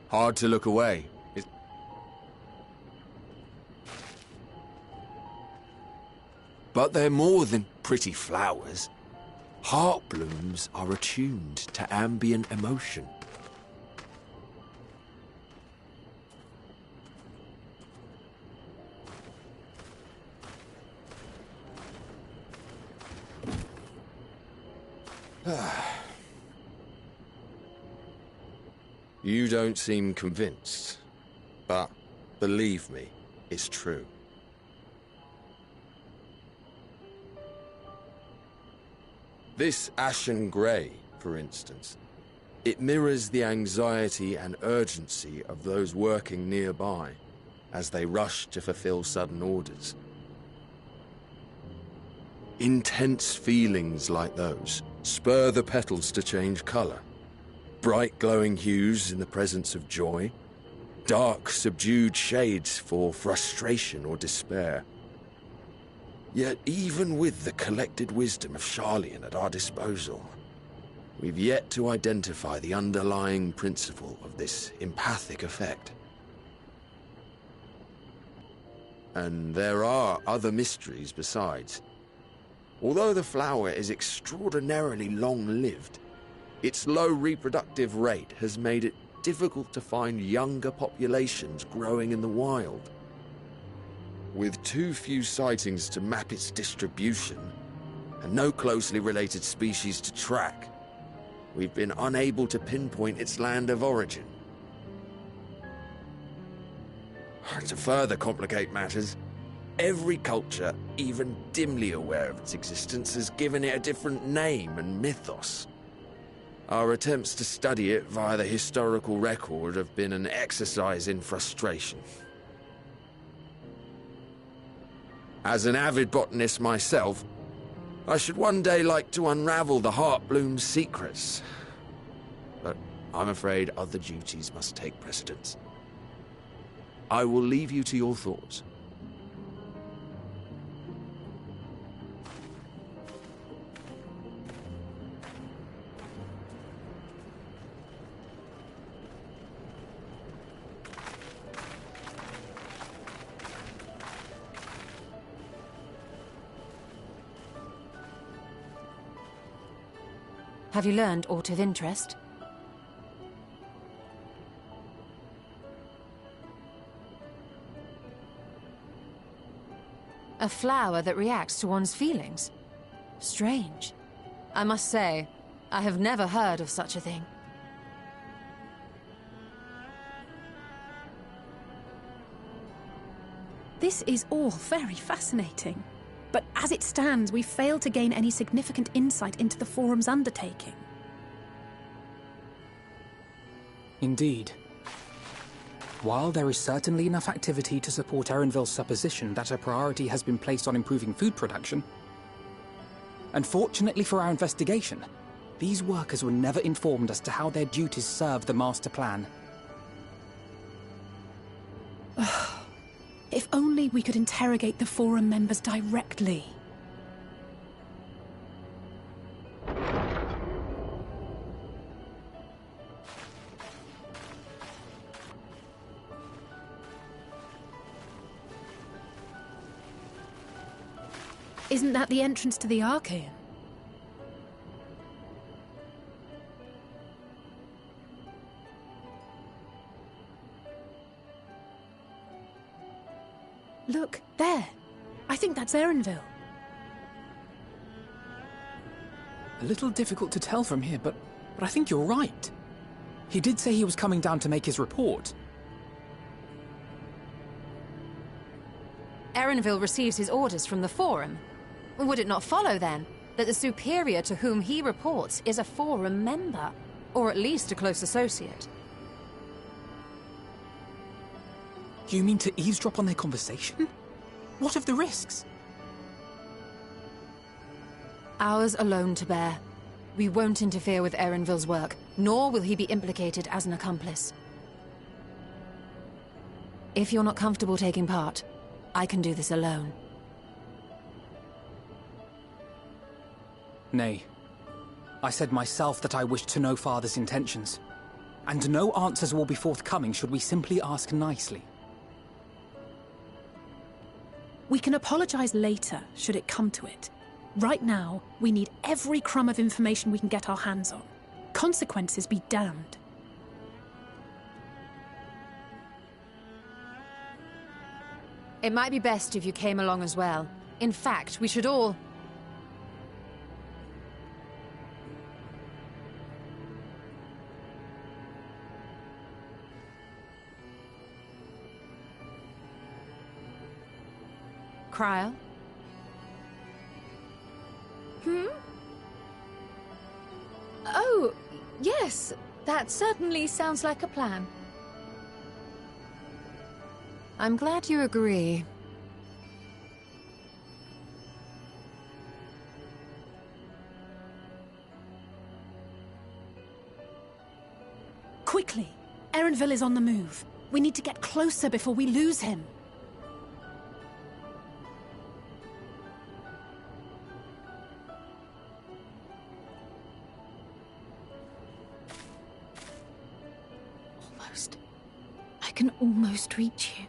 Hard to look away. But they're more than pretty flowers. Heart blooms are attuned to ambient emotion. You don't seem convinced, but believe me, it's true. This ashen grey, for instance, it mirrors the anxiety and urgency of those working nearby as they rush to fulfill sudden orders. Intense feelings like those spur the petals to change colour. Bright glowing hues in the presence of joy, dark subdued shades for frustration or despair. Yet even with the collected wisdom of Charlian at our disposal, we've yet to identify the underlying principle of this empathic effect. And there are other mysteries besides. Although the flower is extraordinarily long-lived, its low reproductive rate has made it difficult to find younger populations growing in the wild. With too few sightings to map its distribution, and no closely related species to track, we've been unable to pinpoint its land of origin. To further complicate matters, every culture, even dimly aware of its existence, has given it a different name and mythos. Our attempts to study it via the historical record have been an exercise in frustration. As an avid botanist myself, I should one day like to unravel the Heartbloom's secrets. But I'm afraid other duties must take precedence. I will leave you to your thoughts. Have you learned aught of interest? A flower that reacts to one's feelings? Strange. I must say, I have never heard of such a thing. This is all very fascinating. But as it stands, we've failed to gain any significant insight into the Forum's undertaking. Indeed. While there is certainly enough activity to support Erenville's supposition that a priority has been placed on improving food production, unfortunately for our investigation, these workers were never informed as to how their duties serve the master plan. If only we could interrogate the Forum members directly. Isn't that the entrance to the Archaean? Look, there. I think that's Erenville. A little difficult to tell from here, but I think you're right. He did say he was coming down to make his report. Erenville receives his orders from the Forum. Would it not follow, then, that the superior to whom he reports is a Forum member? Or at least a close associate? You mean to eavesdrop on their conversation? What of the risks? Ours alone to bear. We won't interfere with Erenville's work, nor will he be implicated as an accomplice. If you're not comfortable taking part, I can do this alone. Nay. I said myself that I wished to know Father's intentions. And no answers will be forthcoming should we simply ask nicely. We can apologize later, should it come to it. Right now, we need every crumb of information we can get our hands on. Consequences be damned. It might be best if you came along as well. In fact, we should all... Cryle? Oh, yes. That certainly sounds like a plan. I'm glad you agree. Quickly! Erenville is on the move. We need to get closer before we lose him. Almost. I can almost reach you.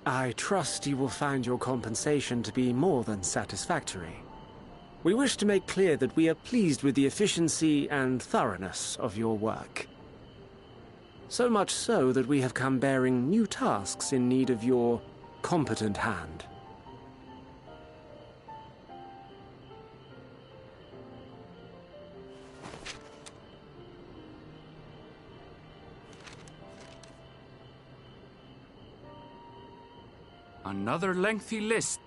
I trust you will find your compensation to be more than satisfactory. We wish to make clear that we are pleased with the efficiency and thoroughness of your work. So much so that we have come bearing new tasks in need of your competent hand. Another lengthy list.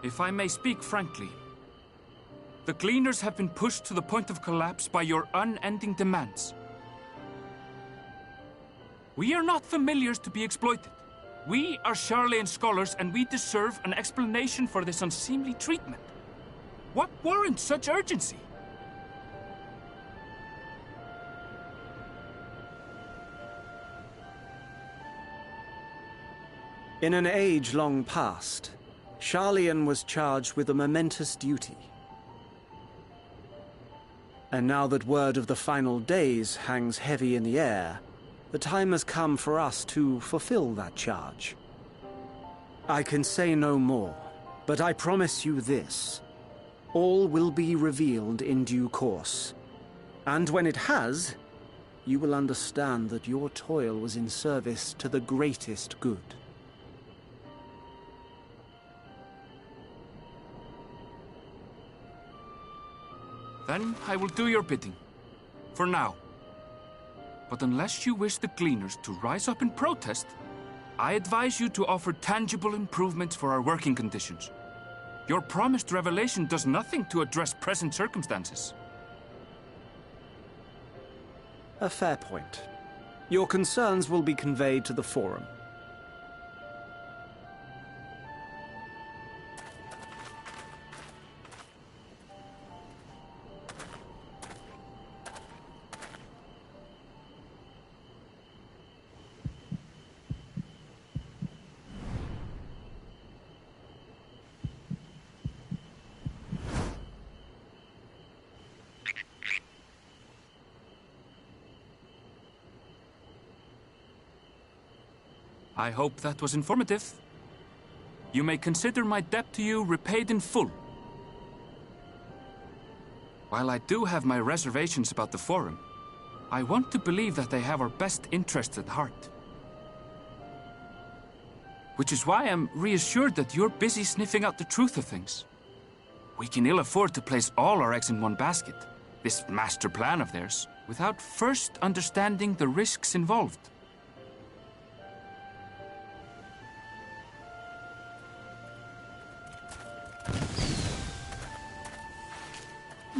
If I may speak frankly, the Gleaners have been pushed to the point of collapse by your unending demands. We are not familiars to be exploited. We are Sharlayan scholars, and we deserve an explanation for this unseemly treatment. What warrants such urgency? In an age long past, Sharlayan was charged with a momentous duty. And now that word of the final days hangs heavy in the air, the time has come for us to fulfill that charge. I can say no more, but I promise you this. All will be revealed in due course. And when it has, you will understand that your toil was in service to the greatest good. Then I will do your bidding. For now. But unless you wish the Gleaners to rise up in protest, I advise you to offer tangible improvements for our working conditions. Your promised revelation does nothing to address present circumstances. A fair point. Your concerns will be conveyed to the Forum. I hope that was informative. You may consider my debt to you repaid in full. While I do have my reservations about the Forum, I want to believe that they have our best interests at heart. Which is why I'm reassured that you're busy sniffing out the truth of things. We can ill afford to place all our eggs in one basket, this master plan of theirs, without first understanding the risks involved.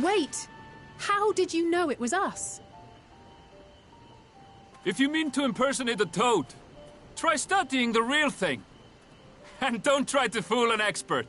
Wait! How did you know it was us? If you mean to impersonate a toad, try studying the real thing. And don't try to fool an expert.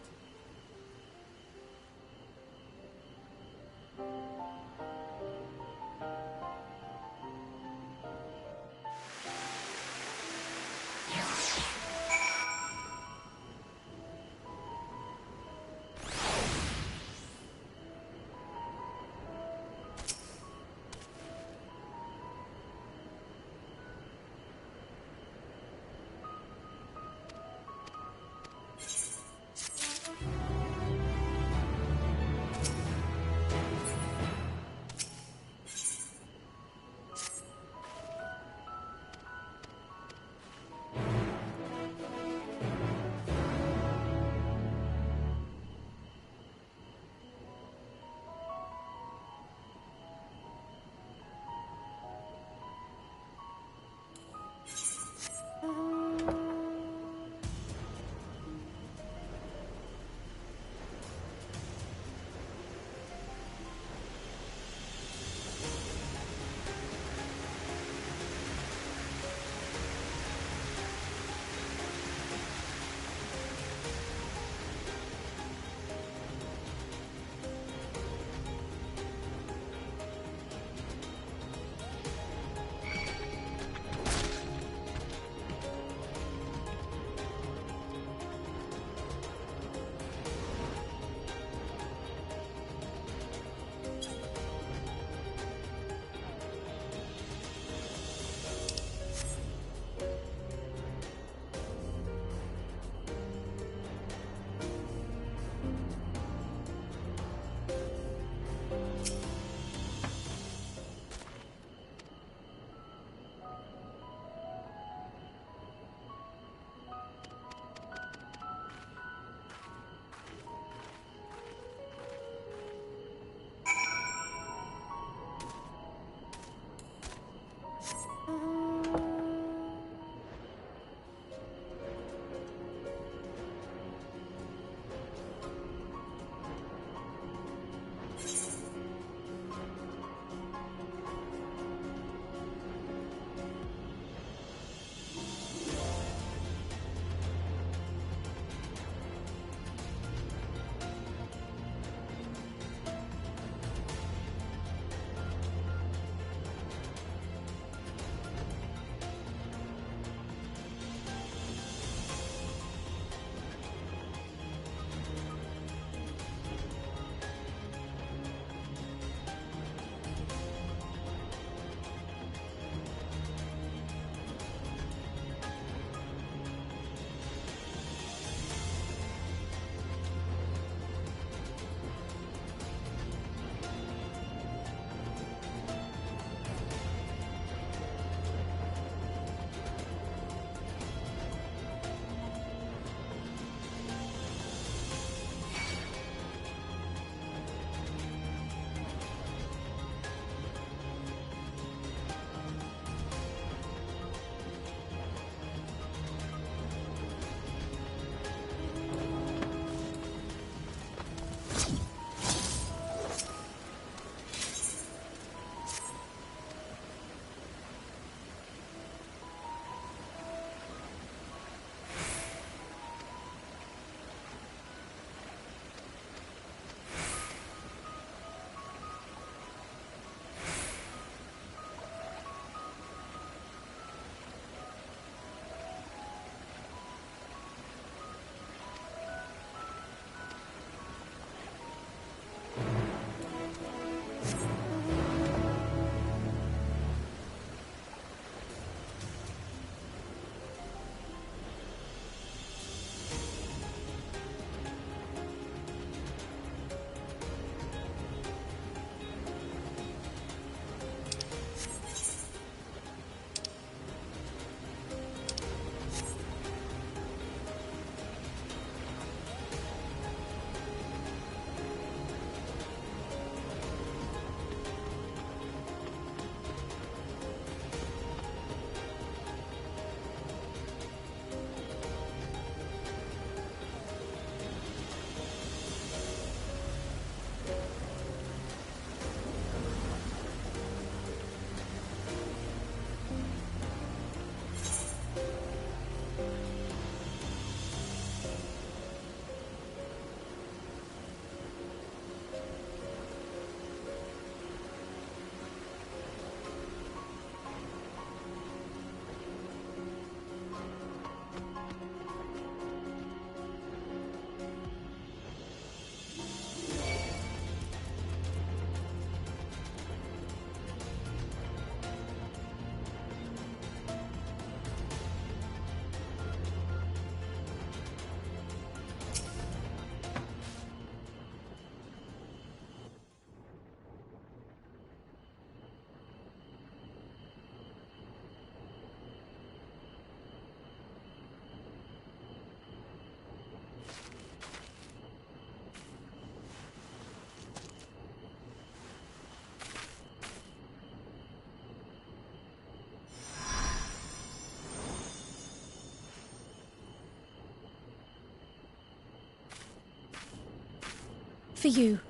For you.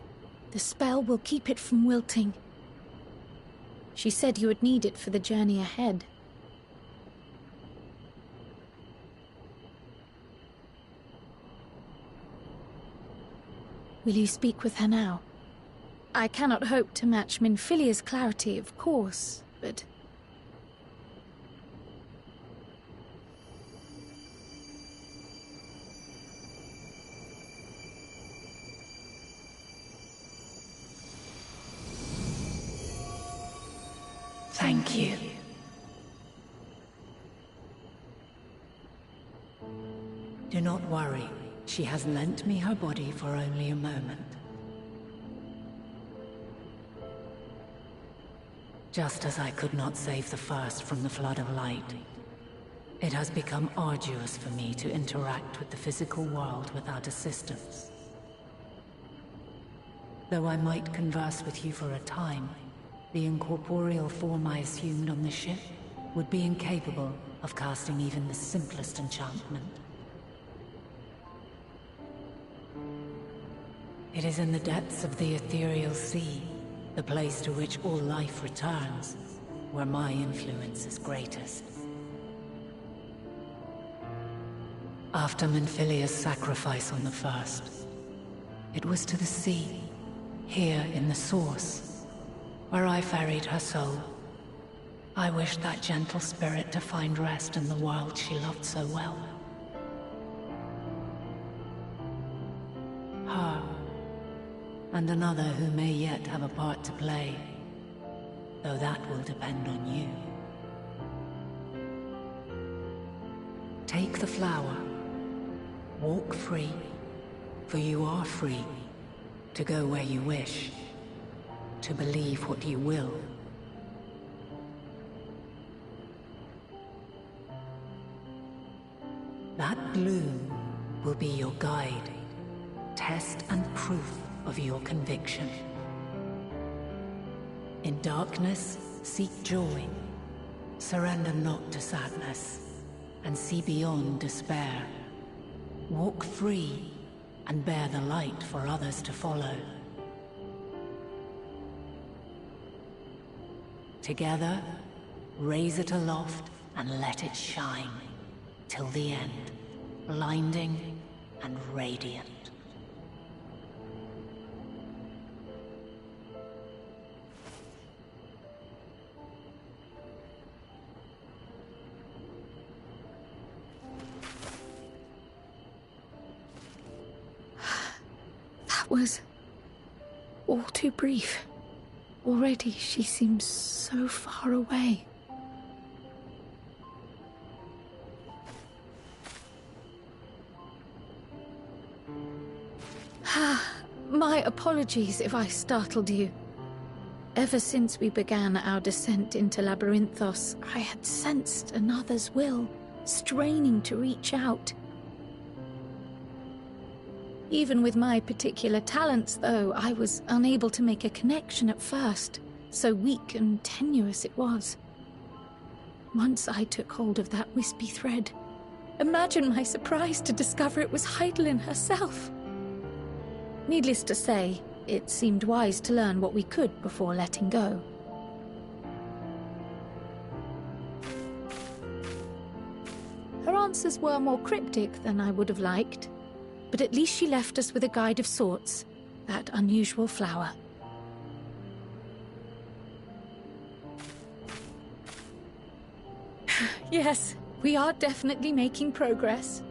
The spell will keep it from wilting. She said you would need it for the journey ahead. Will you speak with her now? I cannot hope to match Minfilia's clarity, of course, but... Thank you. Do not worry. She has lent me her body for only a moment. Just as I could not save the first from the flood of light, it has become arduous for me to interact with the physical world without assistance. Though I might converse with you for a time, the incorporeal form I assumed on the ship would be incapable of casting even the simplest enchantment. It is in the depths of the ethereal sea, the place to which all life returns, where my influence is greatest. After Minfilia's sacrifice on the first, it was to the sea, here in the source, where I ferried her soul. I wished that gentle spirit to find rest in the world she loved so well. Her, and another who may yet have a part to play, though that will depend on you. Take the flower, walk free, for you are free, to go where you wish, to believe what you will. That bloom will be your guide, test and proof of your conviction. In darkness, seek joy. Surrender not to sadness, and see beyond despair. Walk free, and bear the light for others to follow. Together, raise it aloft and let it shine, till the end, blinding and radiant. That was all too brief. Already she seems so far away. My apologies if I startled you. Ever since we began our descent into Labyrinthos, I had sensed another's will, straining to reach out. Even with my particular talents, though, I was unable to make a connection at first, so weak and tenuous it was. Once I took hold of that wispy thread, imagine my surprise to discover it was Heidelin herself. Needless to say, it seemed wise to learn what we could before letting go. Her answers were more cryptic than I would have liked. But at least she left us with a guide of sorts, that unusual flower. Yes, we are definitely making progress.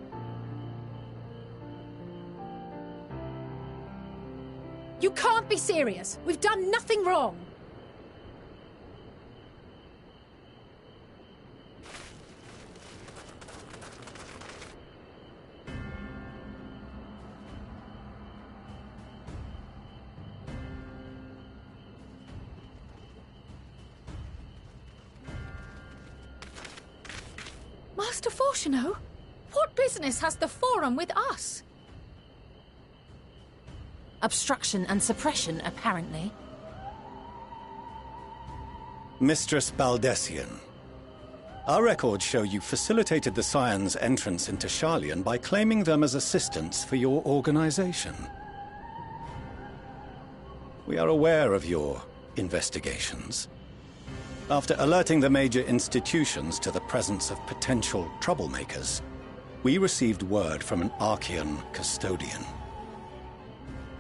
You can't be serious! We've done nothing wrong! Master Fortuno, what business has the Forum with us? Obstruction and suppression, apparently. Mistress Baldessian, our records show you facilitated the Scions' entrance into Sharlayan by claiming them as assistants for your organization. We are aware of your investigations. After alerting the major institutions to the presence of potential troublemakers, we received word from an Archean custodian.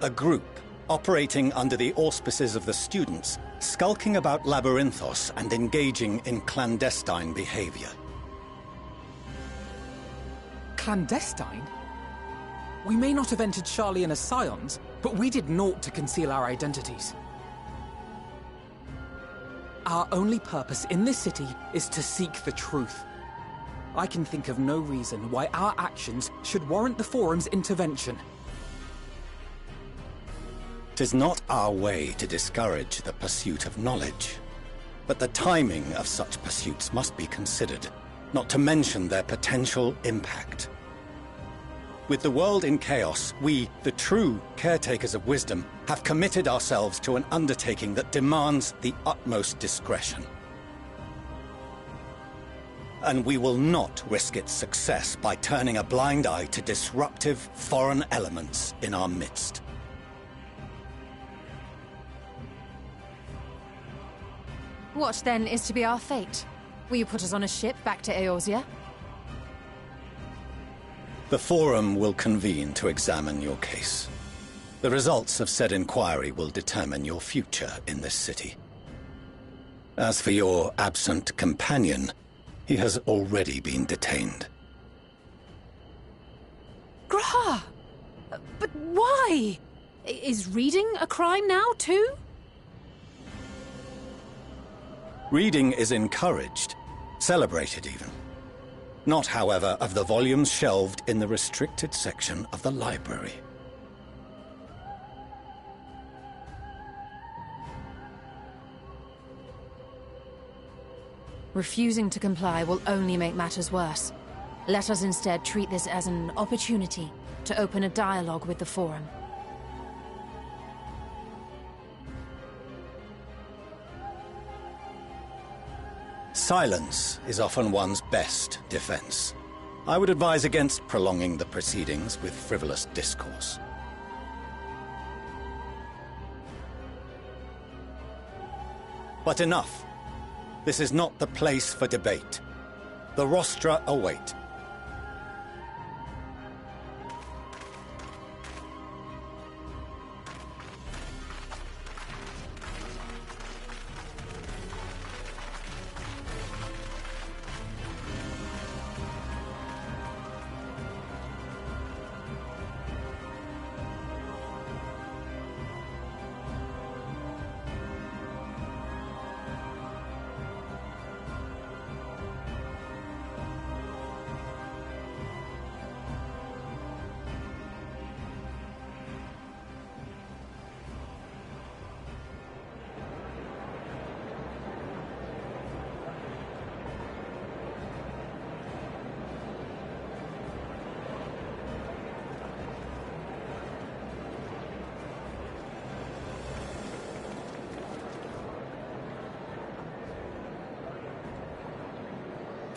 A group operating under the auspices of the students, skulking about Labyrinthos and engaging in clandestine behavior. Clandestine? We may not have entered Sharlayan as scions, but we did naught to conceal our identities. Our only purpose in this city is to seek the truth. I can think of no reason why our actions should warrant the Forum's intervention. 'Tis not our way to discourage the pursuit of knowledge, but the timing of such pursuits must be considered, not to mention their potential impact. With the world in chaos, we, the true caretakers of wisdom, have committed ourselves to an undertaking that demands the utmost discretion. And we will not risk its success by turning a blind eye to disruptive foreign elements in our midst. What, then, is to be our fate? Will you put us on a ship back to Eorzea? The Forum will convene to examine your case. The results of said inquiry will determine your future in this city. As for your absent companion, he has already been detained. Graha! But why? Is reading a crime now, too? Reading is encouraged, celebrated even. Not, however, of the volumes shelved in the restricted section of the library. Refusing to comply will only make matters worse. Let us instead treat this as an opportunity to open a dialogue with the Forum. Silence is often one's best defense. I would advise against prolonging the proceedings with frivolous discourse. But enough. This is not the place for debate. The rostra await.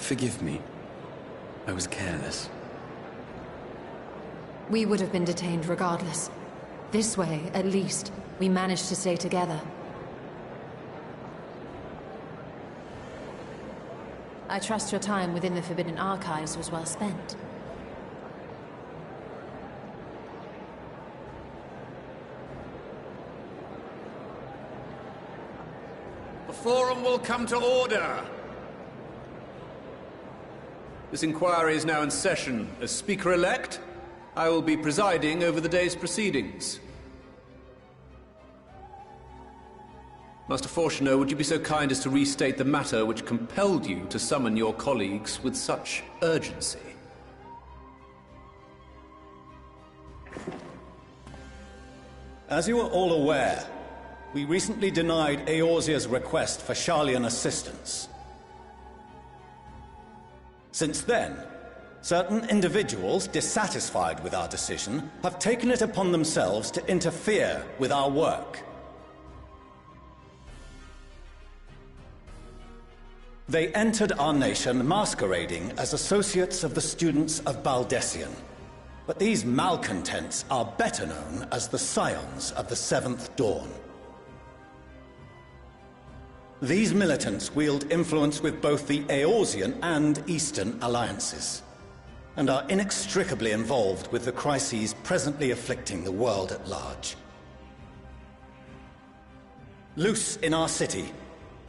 Forgive me. I was careless. We would have been detained regardless. This way, at least, we managed to stay together. I trust your time within the Forbidden Archives was well spent. The Forum will come to order! This inquiry is now in session. As Speaker-elect, I will be presiding over the day's proceedings. Master Fortuner, would you be so kind as to restate the matter which compelled you to summon your colleagues with such urgency? As you are all aware, we recently denied Eorzea's request for Sharlayan assistance. Since then, certain individuals dissatisfied with our decision have taken it upon themselves to interfere with our work. They entered our nation masquerading as associates of the students of Baldessian. But these malcontents are better known as the Scions of the Seventh Dawn. These militants wield influence with both the Eorzean and Eastern alliances, and are inextricably involved with the crises presently afflicting the world at large. Loose in our city,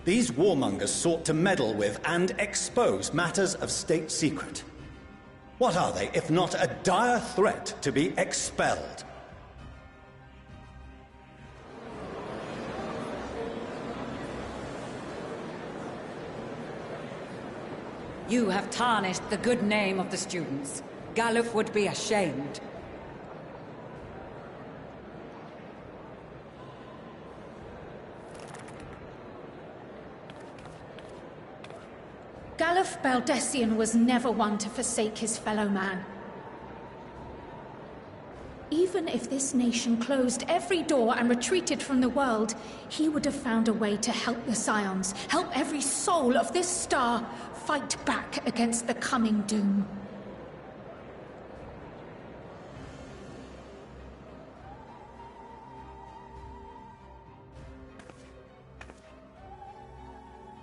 these warmongers sought to meddle with and expose matters of state secret. What are they, if not a dire threat to be expelled? You have tarnished the good name of the students. Galuf would be ashamed. Galuf Baldessian was never one to forsake his fellow man. Even if this nation closed every door and retreated from the world, he would have found a way to help the Scions, help every soul of this star fight back against the coming doom.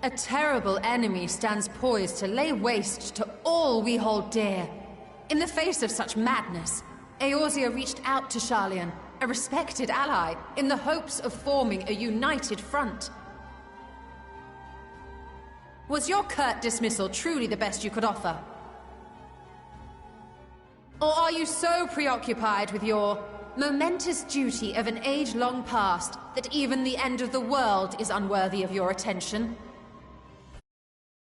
A terrible enemy stands poised to lay waste to all we hold dear. In the face of such madness, Eorzea reached out to Sharlayan, a respected ally, in the hopes of forming a united front. Was your curt dismissal truly the best you could offer? Or are you so preoccupied with your momentous duty of an age long past that even the end of the world is unworthy of your attention?